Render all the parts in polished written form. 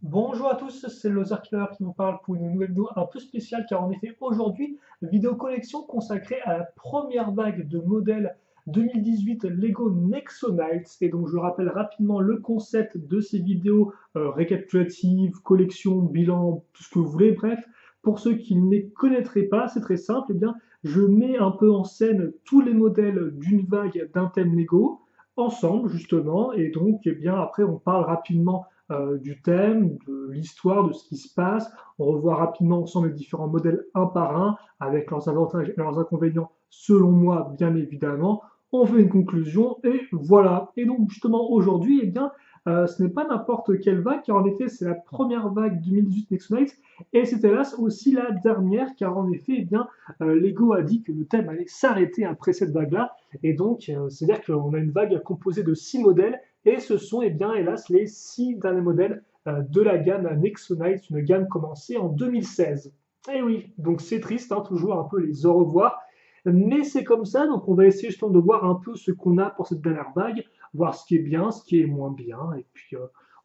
Bonjour à tous, c'est Loser Killer qui vous parle pour une nouvelle vidéo un peu spéciale car en effet aujourd'hui, vidéo collection consacrée à la première vague de modèles 2018 Lego Nexonites. Et donc je rappelle rapidement le concept de ces vidéos récapitulatives, collection, bilan, tout ce que vous voulez, bref. Pour ceux qui ne les connaîtraient pas, c'est très simple, eh bien, je mets un peu en scène tous les modèles d'une vague d'un thème Lego ensemble justement et donc eh bien après on parle rapidement du thème, de l'histoire, de ce qui se passe. On revoit rapidement ensemble les différents modèles un par un, avec leurs avantages et leurs inconvénients, selon moi, bien évidemment. On fait une conclusion et voilà. Et donc justement aujourd'hui, eh bien, ce n'est pas n'importe quelle vague, car en effet c'est la première vague 2018 Next Night, et c'est hélas aussi la dernière, car en effet, eh bien, Lego a dit que le thème allait s'arrêter après cette vague-là, et donc c'est-à-dire qu'on a une vague composée de 6 modèles, et ce sont, eh bien, hélas, les 6 derniers modèles de la gamme Nexonite, une gamme commencée en 2016. Et oui, donc c'est triste, hein, toujours un peu les au revoir. Mais c'est comme ça, donc on va essayer justement de voir un peu ce qu'on a pour cette dernière vague, voir ce qui est bien, ce qui est moins bien, et puis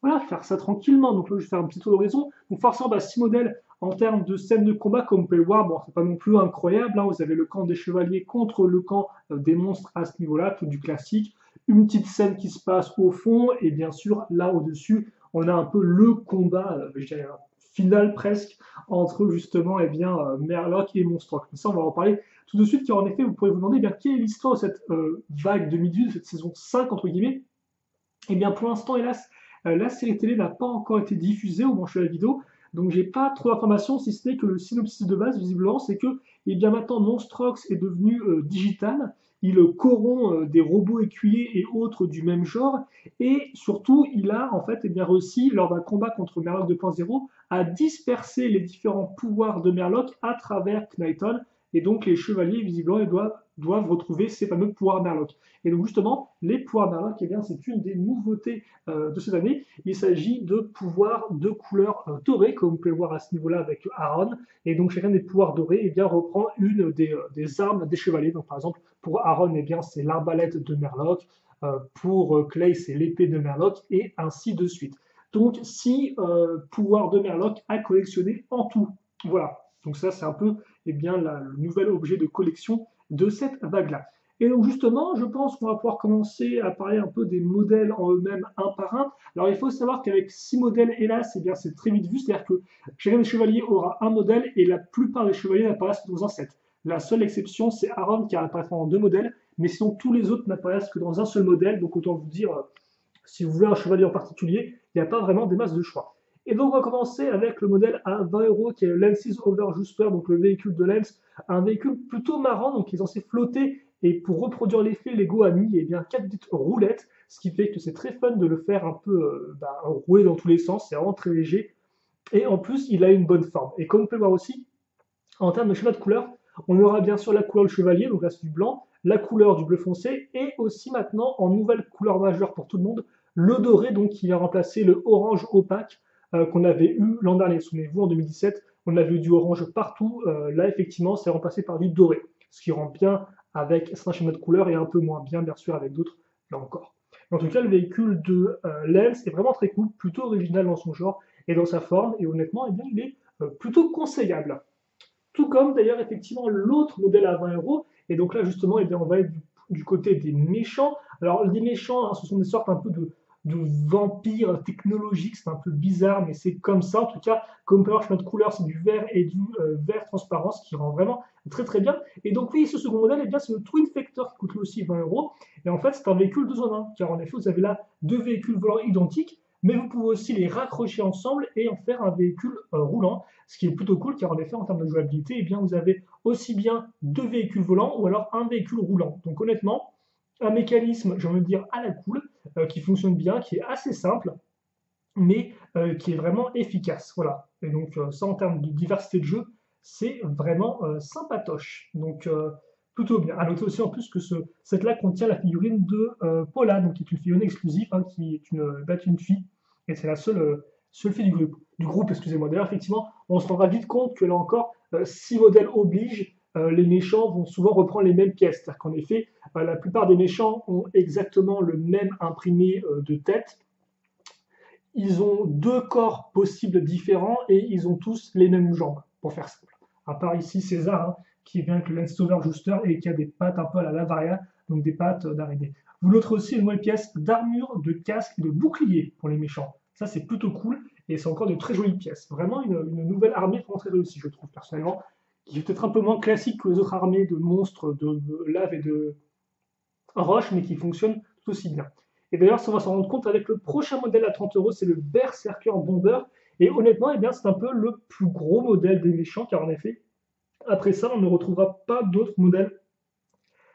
voilà, faire ça tranquillement. Donc là, je vais faire un petit tour d'horizon. Donc forcément, 6 modèles en termes de scène de combat, comme vous pouvez le voir, bon, c'est pas non plus incroyable. Hein, vous avez le camp des chevaliers contre le camp des monstres à ce niveau-là, tout du classique, une petite scène qui se passe au fond, et bien sûr, là au-dessus, on a un peu le combat, je dirais, final presque, entre justement eh bien, Merlock et Monstroc. Mais ça, on va en parler tout de suite, car en effet, vous pourrez vous demander eh bien, quelle est l'histoire de cette vague 2018, de cette saison 5, entre guillemets. Eh bien, pour l'instant, hélas, la série télé n'a pas encore été diffusée au moment où je fais la vidéo, donc j'ai pas trop d'informations, si ce n'est que le synopsis de base, visiblement, c'est que eh bien, maintenant, Monstrox est devenu digital, il corrompt des robots écuyers et autres du même genre, et surtout, il a en fait eh bien, réussi, lors d'un combat contre Merlock 2.0, à disperser les différents pouvoirs de Merlock à travers Knighton, et donc les chevaliers, visiblement, doivent retrouver ces fameux pouvoirs Merlock. Et donc justement, les pouvoirs Merlock, eh bien, c'est une des nouveautés de cette année. Il s'agit de pouvoirs de couleur dorée, comme vous pouvez le voir à ce niveau-là avec Aaron. Et donc chacun des pouvoirs dorés eh bien, reprend une des armes des chevaliers. Donc par exemple, pour Aaron, eh bien, c'est l'arbalète de Merlock. Pour Clay, c'est l'épée de Merlock, et ainsi de suite. Donc 6 pouvoirs de Merlock à collectionner en tout. Voilà. Donc ça, c'est un peu eh bien, le nouvel objet de collection de cette vague-là. Et donc justement, je pense qu'on va pouvoir commencer à parler un peu des modèles en eux-mêmes un par un. Alors il faut savoir qu'avec 6 modèles, hélas, eh bien c'est très vite vu, c'est-à-dire que chacun des chevaliers aura un modèle et la plupart des chevaliers n'apparaissent que dans un set. La seule exception, c'est Aaron qui apparaît dans 2 modèles, mais sinon tous les autres n'apparaissent que dans un seul modèle, donc autant vous dire, si vous voulez un chevalier en particulier, il n'y a pas vraiment des masses de choix. Et donc on va commencer avec le modèle à 20 euros qui est le Lance's Overjooster, donc le véhicule de Lance, un véhicule plutôt marrant, donc qui est censé flotter, et pour reproduire l'effet, Lego a mis eh bien, 4 petites roulettes, ce qui fait que c'est très fun de le faire un peu rouler dans tous les sens, c'est vraiment très léger, et en plus il a une bonne forme. Et comme on peut voir aussi, en termes de schéma de couleur, on aura bien sûr la couleur du chevalier, donc là c'est du blanc, la couleur du bleu foncé, et aussi maintenant en nouvelle couleur majeure pour tout le monde, le doré, donc qui vient remplacer le orange opaque qu'on avait eu l'an dernier. Souvenez-vous, en 2017, on avait eu du orange partout. Là, effectivement, c'est remplacé par du doré, ce qui rend bien avec certains schémas de couleur et un peu moins bien, bien sûr, avec d'autres, là encore. En tout cas, le véhicule de Lens est vraiment très cool, plutôt original dans son genre et dans sa forme, et honnêtement, eh bien, il est plutôt conseillable. Tout comme d'ailleurs effectivement l'autre modèle à 20 euros. Et donc là justement, eh bien, on va être du côté des méchants. Alors les méchants, hein, ce sont des sortes un peu de vampires technologiques, c'est un peu bizarre, mais c'est comme ça. En tout cas, comme par notre couleur, c'est du vert et du vert transparent, ce qui rend vraiment très très bien. Et donc oui, ce second modèle, eh bien, c'est le Twin Factor qui coûte lui aussi 20 euros. Et en fait, c'est un véhicule 2 en 1, car en effet, vous avez là deux véhicules volants identiques, mais vous pouvez aussi les raccrocher ensemble et en faire un véhicule roulant, ce qui est plutôt cool car en effet en termes de jouabilité, eh bien, vous avez aussi bien deux véhicules volants ou alors un véhicule roulant. Donc honnêtement, un mécanisme, j'ai envie de dire, à la cool, qui fonctionne bien, qui est assez simple, mais qui est vraiment efficace. Voilà. Et donc ça en termes de diversité de jeu, c'est vraiment sympatoche. Donc plutôt bien. À noter aussi en plus que ce set-là contient la figurine de Paula, donc qui est une figurine exclusive, hein, qui est une fille, et c'est la seule fille du groupe, excusez-moi. D'ailleurs, effectivement, on se rendra vite compte que là encore, si modèle oblige, les méchants vont souvent reprendre les mêmes pièces. C'est-à-dire qu'en effet, la plupart des méchants ont exactement le même imprimé de tête, ils ont deux corps possibles différents et ils ont tous les mêmes jambes, pour faire simple. À part ici César, hein, qui vient avec le Landstormer Juster et qui a des pattes un peu à la Lavaria, donc des pattes d'araignée. Vous noterez aussi une nouvelle pièce d'armure, de casque et de bouclier pour les méchants. Ça, c'est plutôt cool et c'est encore de très jolies pièces. Vraiment une nouvelle armée vraiment très réussie, je trouve, personnellement, qui est peut-être un peu moins classique que les autres armées de monstres, de lave et de roche, mais qui fonctionne tout aussi bien. Et d'ailleurs, ça va s'en rendre compte avec le prochain modèle à 30 euros, c'est le Berserker Bomber. Et honnêtement, eh bien, c'est un peu le plus gros modèle des méchants, car en effet, après ça, on ne retrouvera pas d'autres modèles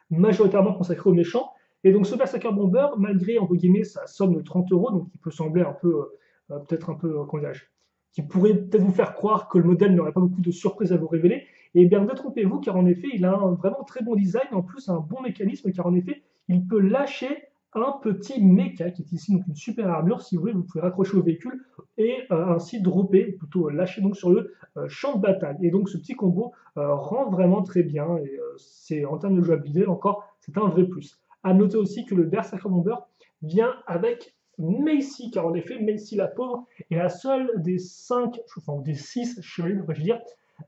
majoritairement consacrés aux méchants. Et donc, ce Berserker Bomber, malgré entre guillemets sa somme de 30 euros, donc qui peut sembler un peu, peut-être un peu, comment dirais-je, qui pourrait peut-être vous faire croire que le modèle n'aurait pas beaucoup de surprises à vous révéler, et bien détrompez-vous, car en effet, il a un vraiment très bon design, en plus un bon mécanisme, car en effet, il peut lâcher un petit mecha, qui est ici donc une super armure, si vous voulez, vous pouvez raccrocher au véhicule, et ainsi dropper, ou plutôt lâcher donc sur le champ de bataille. Et donc ce petit combo rend vraiment très bien, et c'est en termes de jouabilité, encore, c'est un vrai plus. À noter aussi que le Berserker Bomber vient avec Macy, car en effet, Macy la pauvre est la seule des 5, enfin des 6 chevaliers, devrais-je dire,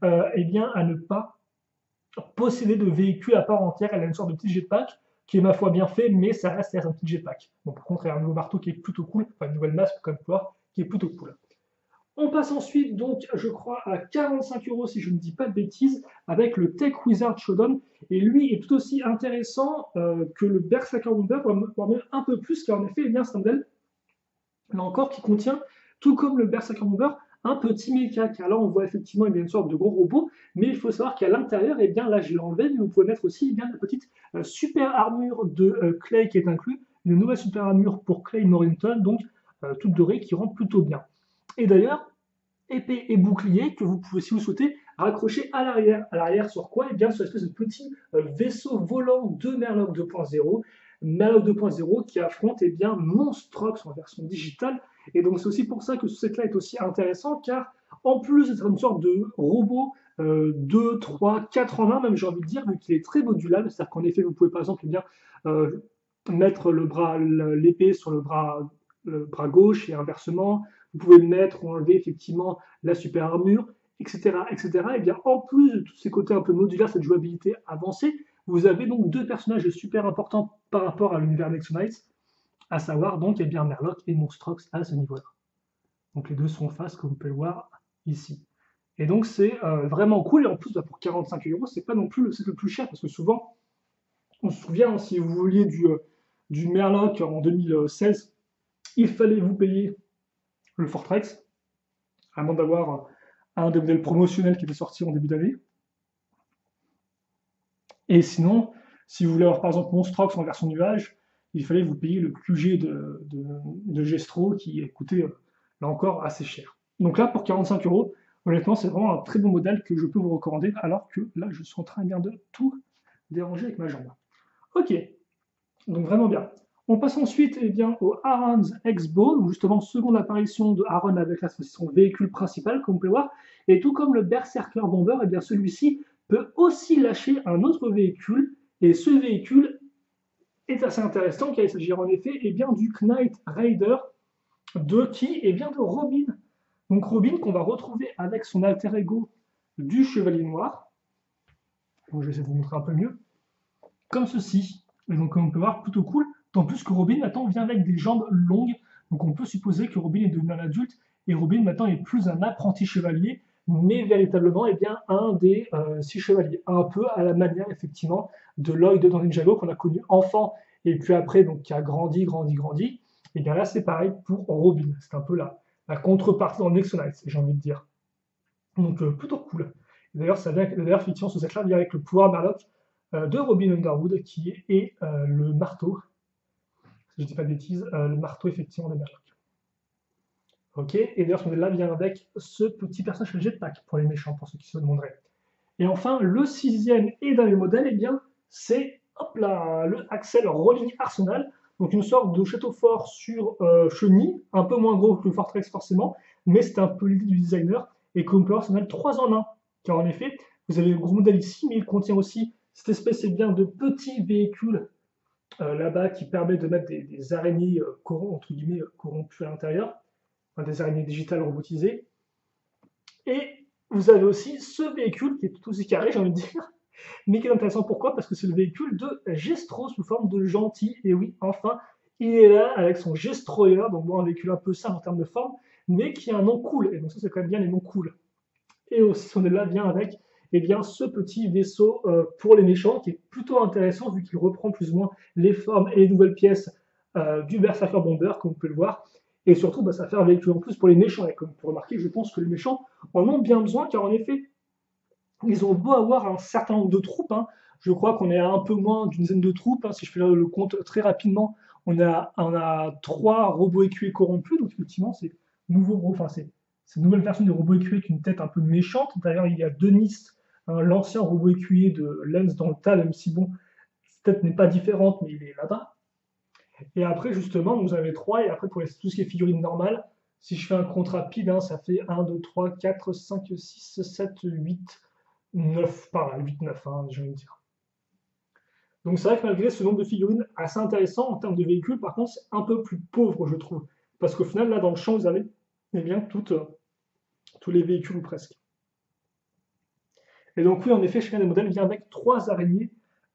eh bien, à ne pas posséder de véhicule à part entière. Elle a une sorte de petit jetpack qui est ma foi bien fait, mais ça reste un petit jetpack. Bon, par contre, il y a un nouveau marteau qui est plutôt cool, enfin une nouvelle masse comme pouvoir qui est plutôt cool. On passe ensuite, donc, je crois, à 45 euros, si je ne dis pas de bêtises, avec le Tech Wizard Shodown. Et lui est tout aussi intéressant que le Berserker Bomber, voire même un peu plus, car en effet, eh bien, c'est un modèle, là encore, qui contient, tout comme le Berserker Bomber, un petit mecha, car là on voit effectivement une sorte de gros robot, mais il faut savoir qu'à l'intérieur, eh bien là je l'ai enlevé, mais vous pouvez mettre aussi eh bien, la petite super armure de Clay qui est inclus, une nouvelle super armure pour Clay Morrington, donc toute dorée qui rend plutôt bien. Et d'ailleurs, épée et bouclier que vous pouvez, si vous souhaitez, raccrocher à l'arrière. À l'arrière sur quoi? Eh bien sur une espèce de petit vaisseau volant de Merloc 2.0. Merloc 2.0 qui affronte eh bien, Monstrox en version digitale. Et donc c'est aussi pour ça que ce set-là est aussi intéressant, car en plus d'être une sorte de robot 2, 3, 4 en 1, même j'ai envie de dire, vu qu'il est très modulable, c'est-à-dire qu'en effet, vous pouvez par exemple eh bien, mettre l'épée sur le bras gauche et inversement, vous pouvez mettre ou enlever effectivement la super armure, etc., etc. Et bien en plus de tous ces côtés un peu modulaires, cette jouabilité avancée, vous avez donc deux personnages super importants par rapport à l'univers Nexo Knights, à savoir donc eh bien Merloc et Monstrox à ce niveau-là. Donc les deux sont en face, comme vous pouvez le voir ici. Et donc c'est vraiment cool, et en plus bah, pour 45 euros, c'est pas non plus le set le plus cher, parce que souvent, on se souvient, si vous vouliez du Merloc en 2016, il fallait vous payer le Fortrex, avant d'avoir un des modèles promotionnels qui était sorti en début d'année. Et sinon, si vous voulez avoir par exemple Monstrox en version nuage, il fallait vous payer le QG de Gestro qui coûtait là encore assez cher. Donc là, pour 45 euros, honnêtement, c'est vraiment un très bon modèle que je peux vous recommander, alors que là, je suis en train bien de tout déranger avec ma jambe. Ok, donc vraiment bien. On passe ensuite eh bien, au Aaron's X-Bow, justement seconde apparition de Aaron avec là, son véhicule principal, comme vous pouvez voir. Et tout comme le Berserker Bomber, eh bien celui-ci peut aussi lâcher un autre véhicule. Et ce véhicule est assez intéressant, car il s'agira en effet eh bien, du Knight Rider de qui eh bien, de Robin. Donc Robin qu'on va retrouver avec son alter ego du Chevalier Noir. Donc, je vais essayer de vous montrer un peu mieux. Comme ceci. Et donc comme on peut voir, plutôt cool. Tant plus que Robin maintenant vient avec des jambes longues. Donc on peut supposer que Robin est devenu un adulte et Robin maintenant est plus un apprenti chevalier, mais véritablement eh bien, un des 6 chevaliers. Un peu à la manière effectivement de Lloyd dans Ninjago qu'on a connu enfant et puis après donc qui a grandi. Et bien là c'est pareil pour Robin. C'est un peu la contrepartie dans Nexo Knights, j'ai envie de dire. Donc plutôt cool. D'ailleurs, effectivement, ce set-là vient avec le pouvoir Merloc de Robin Underwood, qui est le marteau, si je ne dis pas de bêtises, le marteau effectivement de Merloc. Ok, et d'ailleurs ce modèle-là vient avec ce petit personnage le jetpack pour les méchants, pour ceux qui se le demanderaient. Et enfin, le sixième et dernier modèle, eh bien, c'est le Axel Rolling Arsenal, donc une sorte de château fort sur chenille, un peu moins gros que le Fortrex forcément, mais c'est un peu l'idée du designer, et comme peut Arsenal 3 en 1, car en effet, vous avez le gros modèle ici, mais il contient aussi cette espèce bien de petits véhicules là-bas qui permet de mettre des araignées entre guillemets corrompues à l'intérieur. des araignées digitales robotisées. Et vous avez aussi ce véhicule qui est tout aussi carré, j'ai envie de dire, mais qui est intéressant. Pourquoi? Parce que c'est le véhicule de Gestro sous forme de gentil. Et oui, enfin, il est là avec son Gestroyer, donc bon, un véhicule un peu simple en termes de forme, mais qui a un nom cool. Et donc ça, c'est quand même bien les noms cool. Et aussi, ce modèle-là vient avec eh bien, ce petit vaisseau pour les méchants, qui est plutôt intéressant, vu qu'il reprend plus ou moins les formes et les nouvelles pièces du Berserker Bomber, comme vous pouvez le voir. Et surtout, bah, ça fait un véhicule en plus pour les méchants. Et comme vous pouvez remarquer, je pense que les méchants en ont bien besoin, car en effet, ils ont beau avoir un certain nombre de troupes, hein. Je crois qu'on est à un peu moins d'une dizaine de troupes, hein. Si je fais le compte très rapidement, on a 3 robots écués corrompus, donc effectivement, c'est nouveau, enfin, c'est une nouvelle version des robots écués avec une tête un peu méchante. D'ailleurs, il y a Denis, hein, l'ancien robot écuyer de Lens dans le tas, même si bon, sa tête n'est pas différente, mais il est là-bas. Et après, justement, vous avez 3, et après, pour tout ce qui est figurines normales, si je fais un compte rapide, hein, ça fait 1, 2, 3, 4, 5, 6, 7, 8, 9, par là, 8, 9, hein, je vais dire. Donc c'est vrai que malgré ce nombre de figurines assez intéressant en termes de véhicules, par contre, c'est un peu plus pauvre, je trouve. Parce qu'au final, là, dans le champ, vous avez eh bien, tous les véhicules ou presque. Et donc oui, en effet, chacun des modèles vient avec 3 araignées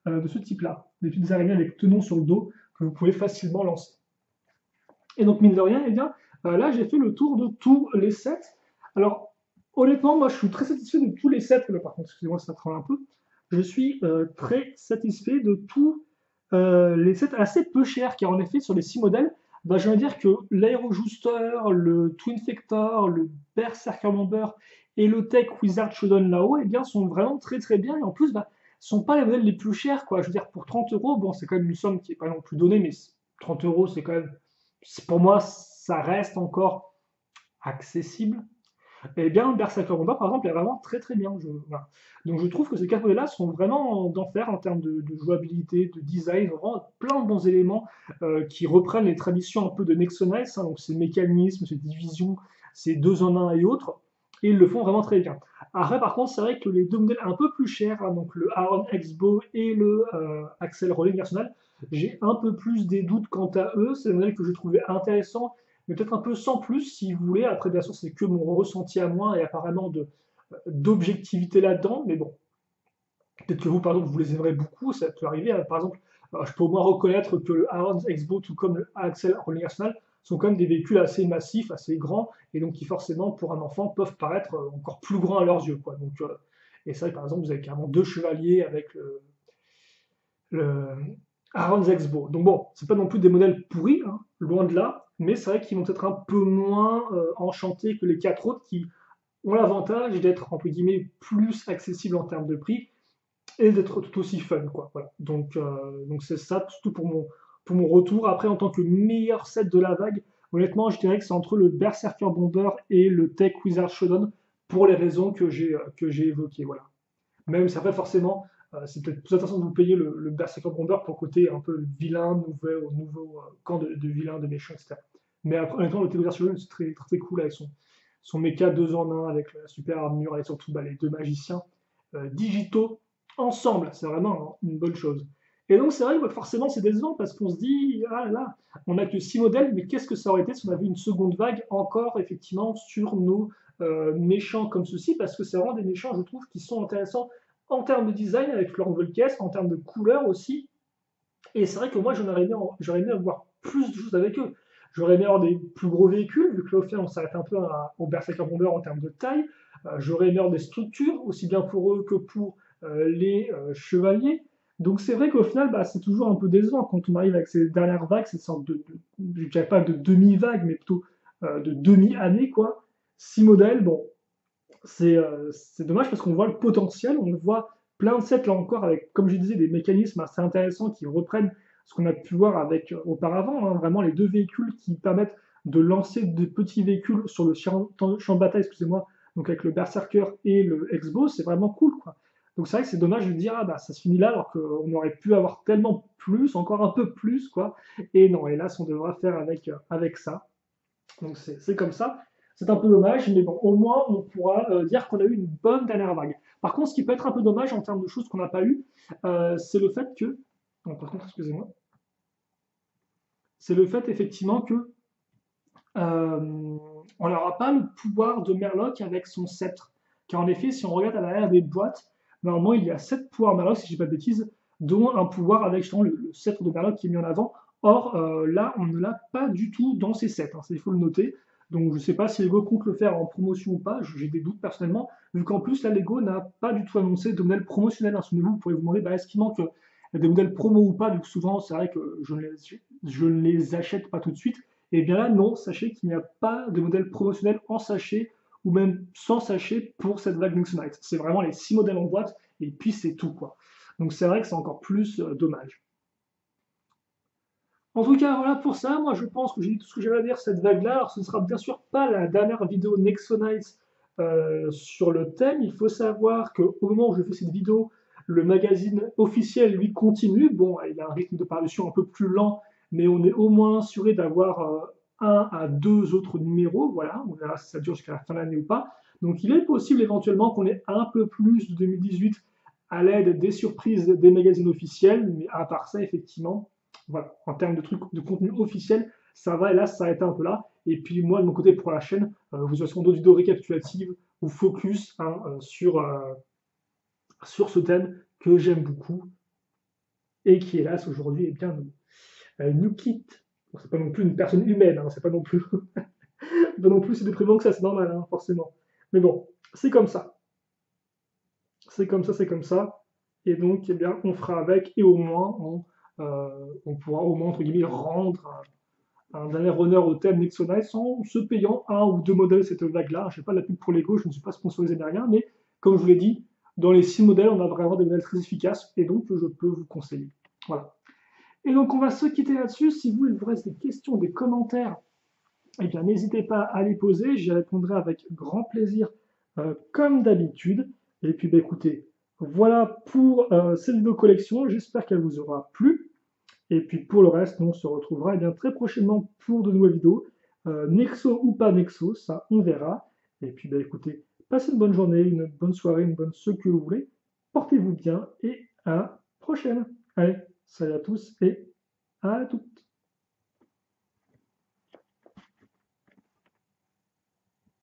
de ce type-là. Des petites araignées avec tenons sur le dos que vous pouvez facilement lancer. Et donc, mine de rien, eh bien, là, j'ai fait le tour de tous les sets. Alors, honnêtement, moi, je suis très satisfait de tous les sets. Là, par contre, excusez-moi, ça tremble un peu. Je suis très satisfait de tous les sets assez peu chers, car en effet, sur les 6 modèles, bah, je veux dire que l'Aérojouster, le Twinfector, le Berserker Bomber et le Tech Wizard Shodown là-haut, eh bien, sont vraiment très très bien. Et en plus, bah, sont pas les modèles les plus chers, quoi. Je veux dire, pour 30 euros, bon, c'est quand même une somme qui est pas non plus donnée, mais 30 euros, c'est quand même, pour moi, ça reste encore accessible. Et bien, Berserker Combat, par exemple, est vraiment très très bien. Voilà. Donc je trouve que ces 4 modèles-là sont vraiment d'enfer en termes de jouabilité, de design, vraiment plein de bons éléments qui reprennent les traditions un peu de Nexonice, hein, donc ces mécanismes, ces divisions, ces 2 en 1 et autres, et ils le font vraiment très bien. Après, par contre, c'est vrai que les deux modèles un peu plus chers, hein, donc le Aaron Exbo et le Axel Rolling Arsenal, j'ai un peu plus des doutes quant à eux. C'est des modèles que je trouvais intéressants, mais peut-être un peu sans plus, si vous voulez. Après, bien sûr, c'est que mon ressenti à moi et apparemment d'objectivité là-dedans, mais bon, peut-être que vous, par exemple, vous les aimerez beaucoup, ça peut arriver. Par exemple, je peux au moins reconnaître que le Aaron Expo, tout comme le Axel Rolling Arsenal, sont quand même des véhicules assez massifs, assez grands, et donc qui forcément, pour un enfant, peuvent paraître encore plus grands à leurs yeux, quoi. Donc, et ça, par exemple, vous avez carrément 2 chevaliers avec le Aaron's Expo. Donc bon, c'est pas non plus des modèles pourris, hein, loin de là, mais c'est vrai qu'ils vont être un peu moins enchantés que les 4 autres qui ont l'avantage d'être entre guillemets plus accessibles en termes de prix et d'être tout aussi fun, quoi. Voilà. Donc c'est ça tout pour mon retour. Après, en tant que meilleur set de la vague, honnêtement, je dirais que c'est entre le Berserker Bomber et le Tech Wizard Shodown pour les raisons que j'ai évoquées. Voilà. Même si après, forcément, c'est peut-être plus intéressant de vous payer le Berserker Bomber pour le côté un peu vilain, nouveau camp de vilains, de méchants, etc. Mais après, honnêtement, le Tech Wizard Shodown, c'est très, très, très cool avec son méca 2 en 1, avec la super armure, et surtout bah, les 2 magiciens digitaux ensemble. C'est vraiment une bonne chose. Et donc, c'est vrai que bah, forcément, c'est décevant parce qu'on se dit, ah là, on n'a que 6 modèles, mais qu'est-ce que ça aurait été si on avait une seconde vague encore, effectivement, sur nos méchants comme ceci, parce que c'est vraiment des méchants, je trouve, qui sont intéressants en termes de design, avec leur nouvelle caisse, en termes de couleur aussi. Et c'est vrai que moi, j'aurais aimé avoir plus de choses avec eux. J'aurais aimé avoir des plus gros véhicules, vu que là, au final, on s'arrête un peu au Berserker Bomber en termes de taille. J'aurais aimé avoir des structures, aussi bien pour eux que pour les chevaliers. Donc c'est vrai qu'au final, bah, c'est toujours un peu décevant quand on arrive avec ces dernières vagues, cette sorte je dirais pas de demi-vague, mais plutôt de demi-année, quoi. 6 modèles, bon, c'est dommage parce qu'on voit le potentiel, on voit plein de sets là encore avec, comme je disais, des mécanismes assez intéressants qui reprennent ce qu'on a pu voir avec auparavant, hein, vraiment les 2 véhicules qui permettent de lancer des petits véhicules sur le champ de bataille, excusez-moi, donc avec le Berserker et le Exbo, c'est vraiment cool, quoi. Donc c'est vrai que c'est dommage de dire, ah bah ça se finit là alors qu'on aurait pu avoir tellement plus, encore un peu plus, quoi. Et non, hélas, on devra faire avec ça. Donc c'est comme ça. C'est un peu dommage, mais bon, au moins on pourra dire qu'on a eu une bonne dernière vague. Par contre, ce qui peut être un peu dommage en termes de choses qu'on n'a pas eu, c'est le fait que. Non, par contre, excusez-moi. C'est le fait effectivement que on n'aura pas le pouvoir de Murloc avec son sceptre. Car en effet, si on regarde à l'arrière des boîtes, normalement il y a 7 pouvoirs Murloc, si je dis pas de bêtises, dont un pouvoir avec justement le sceptre de Murloc qui est mis en avant. Or, là, on ne l'a pas du tout dans ces sets, hein, il faut le noter. Donc je ne sais pas si Lego compte le faire en promotion ou pas, j'ai des doutes personnellement, vu qu'en plus, là, Lego n'a pas du tout annoncé de modèle promotionnel. Hein. Souvenez-vous, vous pourrez vous demander, bah, est-ce qu'il manque des modèles promo ou pas, donc souvent c'est vrai que je ne les achète pas tout de suite. Et bien là, non, sachez qu'il n'y a pas de modèle promotionnel en sachet ou même sans sachet pour cette vague Nixonite. C'est vraiment les 6 modèles en boîte et puis c'est tout quoi. Donc c'est vrai que c'est encore plus dommage. En tout cas, voilà pour ça. Moi, je pense que j'ai dit tout ce que j'avais à dire cette vague-là. Alors, ce ne sera bien sûr pas la dernière vidéo Nexonites sur le thème. Il faut savoir qu'au moment où je fais cette vidéo, le magazine officiel, lui, continue. Bon, il a un rythme de parution un peu plus lent, mais on est au moins assuré d'avoir un à deux autres numéros. Voilà, on verra si ça dure jusqu'à la fin de l'année ou pas. Donc, il est possible éventuellement qu'on ait un peu plus de 2018 à l'aide des surprises des magazines officiels. Mais à part ça, effectivement, voilà, en termes de trucs de contenu officiel, ça va, et là, ça s'arrête un peu là. Et puis moi, de mon côté, pour la chaîne, vous aurez d'autres vidéos récapitulatives ou focus hein, sur ce thème que j'aime beaucoup et qui, hélas, aujourd'hui, eh bien, nous quitte. Bon, c'est pas non plus une personne humaine, hein, c'est pas non plus, pas non plus si déprimant que ça, c'est normal, hein, forcément. Mais bon, c'est comme ça. C'est comme ça, c'est comme ça. Et donc, eh bien, on fera avec, et au moins, on pourra au moins, entre guillemets, rendre un dernier honneur au thème Nixonite sans se payant un ou deux modèles de cette vague-là. Je n'ai pas de la pub pour Lego, je ne suis pas sponsorisé ni rien, mais comme je vous l'ai dit, dans les 6 modèles, on a vraiment des modèles très efficaces, et donc je peux vous conseiller. Voilà. Et donc on va se quitter là-dessus. Si vous, il vous reste des questions, des commentaires, eh bien n'hésitez pas à les poser, j'y répondrai avec grand plaisir, comme d'habitude. Et puis bah, écoutez, voilà pour cette vidéo collection, j'espère qu'elle vous aura plu. Et puis pour le reste, on se retrouvera eh bien, très prochainement pour de nouvelles vidéos. Nexo ou pas Nexo, ça on verra. Et puis bah, écoutez, passez une bonne journée, une bonne soirée, une bonne ce que vous voulez. Portez-vous bien et à la prochaine. Allez, salut à tous et à toutes.